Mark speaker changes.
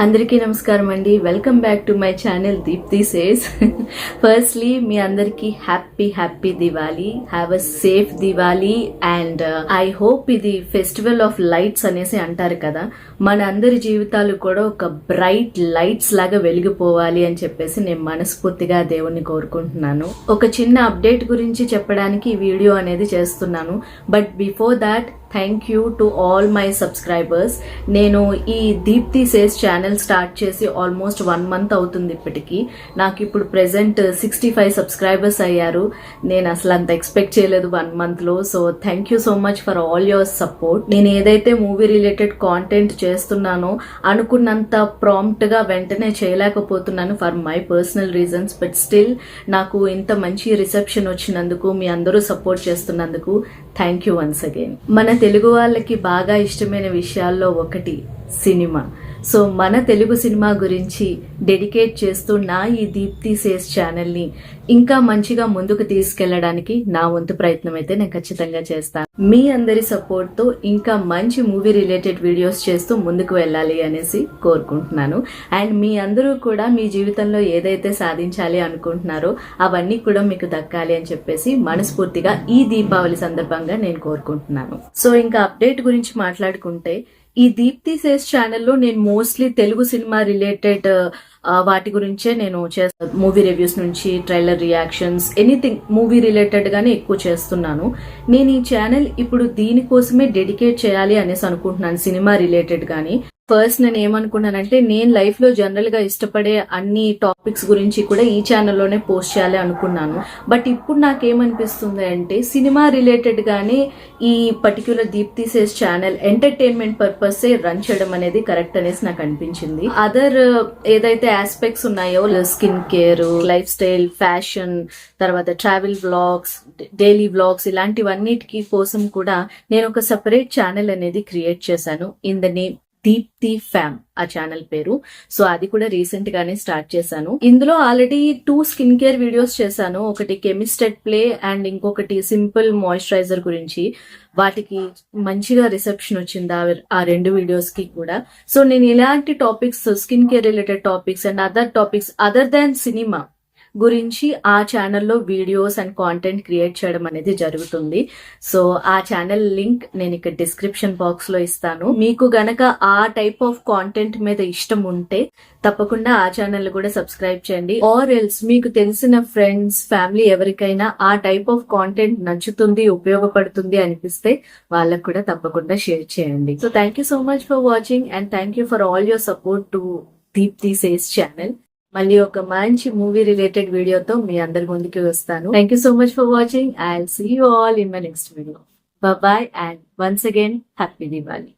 Speaker 1: అందరికీ నమస్కారం అండి. Welcome back to my channel Deepti says. Firstly మీ అందరికీ happy Diwali. Have a safe Diwali and I hope ఇది ఫెస్టివల్ ఆఫ్ లైట్స్ అనేసి అంటారు కదా, మన అందరి జీవితాలు కూడా ఒక బ్రైట్ లైట్స్ లాగా వెలిగిపోవాలి అని చెప్పేసి నేను మనస్ఫూర్తిగా దేవుణ్ణి కోరుకుంటున్నాను. ఒక చిన్న అప్డేట్ గురించి చెప్పడానికి ఈ వీడియో అనేది చేస్తున్నాను. But before that thank you to all my subscribers. నేను ఈ దీప్తి సేస్ ఛానల్ స్టార్ట్ చేసి ఆల్మోస్ట్ 1 month అవుతుంది ఇప్పటికి. నాకు ఇప్పుడు ప్రెసెంట్ 65 సబ్స్క్రైబర్స్ అయ్యారు. నేను అసలు అంత ఎక్స్పెక్ట్ చేయలేదు 1 monthలో. So thank you so much for all your support. నేను ఏదైతే మూవీ రిలేటెడ్ కాంటెంట్ చేస్తున్నానో అనుకున్నంత ప్రాంప్ట్గా వెంటనే చేయలేకపోతున్నాను for my personal reasons. But still నాకు ఇంత మంచి రిసెప్షన్ వచ్చినందుకు, మీ అందరూ సపోర్ట్ చేస్తున్నందుకు థ్యాంక్ యూ వన్స్ అగైన్. మన తెలుగు వాళ్ళకి బాగా ఇష్టమైన విషయాల్లో ఒకటి సినిమా. సో మన తెలుగు సినిమా గురించి డెడికేట్ చేస్తూ నా ఈ దీప్తి సేస్ ఛానల్ని ఇంకా మంచిగా ముందుకు తీసుకెళ్లడానికి నా వంతు ప్రయత్నం అయితే నేను ఖచ్చితంగా చేస్తాను. మీ అందరి సపోర్ట్తో ఇంకా మంచి మూవీ రిలేటెడ్ వీడియోస్ చేస్తూ ముందుకు వెళ్ళాలి అనేసి కోరుకుంటున్నాను. అండ్ మీ అందరూ కూడా మీ జీవితంలో ఏదైతే సాధించాలి అనుకుంటున్నారో అవన్నీ కూడా మీకు దక్కాలి అని చెప్పేసి మనస్ఫూర్తిగా ఈ దీపావళి సందర్భంగా నేను కోరుకుంటున్నాను. సో ఇంకా అప్డేట్ గురించి మాట్లాడుకుంటే, ఈ దీప్తి సేస్ ఛానల్లో నేను మోస్ట్లీ తెలుగు సినిమా రిలేటెడ్ వాటి గురించే నేను చేస్తాను. మూవీ రివ్యూస్ నుంచి trailer reactions, anything movie related గానే ఎక్కువ చేస్తున్నాను. నేను ఈ ఛానల్ ఇప్పుడు దీనికోసమే డెడికేట్ చేయాలి అనేసి అనుకుంటున్నాను, సినిమా రిలేటెడ్ గానీ. ఫస్ట్ నేను ఏమనుకున్నానంటే, నేను లైఫ్ లో జనరల్ గా ఇష్టపడే అన్ని టాపిక్స్ గురించి కూడా ఈ ఛానల్లోనే పోస్ట్ చేయాలి అనుకున్నాను. బట్ ఇప్పుడు నాకేమనిపిస్తుంది అంటే, సినిమా రిలేటెడ్ గానే ఈ particular Deepthi says channel entertainment purpose run చేయడం అనేది కరెక్ట్ అనేసి నాకు అనిపించింది. అదర్ ఏదైతే ఆస్పెక్ట్స్ ఉన్నాయో, skin care, life style, fashion, తర్వాత ట్రావెల్ వ్లాగ్స్, డైలీ వ్లాగ్స్, ఇలాంటివన్నిటికి కోసం కూడా నేను ఒక సెపరేట్ ఛానల్ అనేది క్రియేట్ చేశాను. ఇన్ ద నేమ్ దీప్తి ఫ్యామ్ ఆ ఛానల్ పేరు. సో అది కూడా రీసెంట్ గానే స్టార్ట్ చేశాను. ఇందులో ఆల్రెడీ 2 స్కిన్ కేర్ వీడియోస్ చేశాను. ఒకటి కెమిస్టెడ్ ప్లే అండ్ ఇంకొకటి సింపుల్ మాయిశ్చరైజర్ గురించి. వాటికి మంచిగా రిసెప్షన్ వచ్చింది ఆ 2 వీడియోస్ కి కూడా. సో నేను ఇలాంటి topics, skin care related topics and other topics other than cinema గురించి ఆ ఛానల్లో వీడియోస్ అండ్ కాంటెంట్ క్రియేట్ చేయడం అనేది జరుగుతుంది. సో ఆ ఛానల్ లింక్ నేను ఇక్కడ డిస్క్రిప్షన్ బాక్స్ లో ఇస్తాను. మీకు గనక ఆ టైప్ ఆఫ్ కాంటెంట్ మీద ఇష్టం ఉంటే తప్పకుండా ఆ ఛానల్ కూడా సబ్స్క్రైబ్ చేయండి. ఆర్ ఎల్స్ మీకు తెలిసిన ఫ్రెండ్స్, ఫ్యామిలీ ఎవరికైనా ఆ టైప్ ఆఫ్ కాంటెంట్ నచ్చుతుంది, ఉపయోగపడుతుంది అనిపిస్తే వాళ్ళకు కూడా తప్పకుండా షేర్ చేయండి. So thank you so much for watching and thank you for all your support to Deepthi says channel. మళ్ళీ ఒక మంచి మూవీ రిలేటెడ్ వీడియోతో మీ అందరి ముందుకు వస్తాను. Thank you so much for watching. I will see you all in my next video. Bye and once again happy Diwali.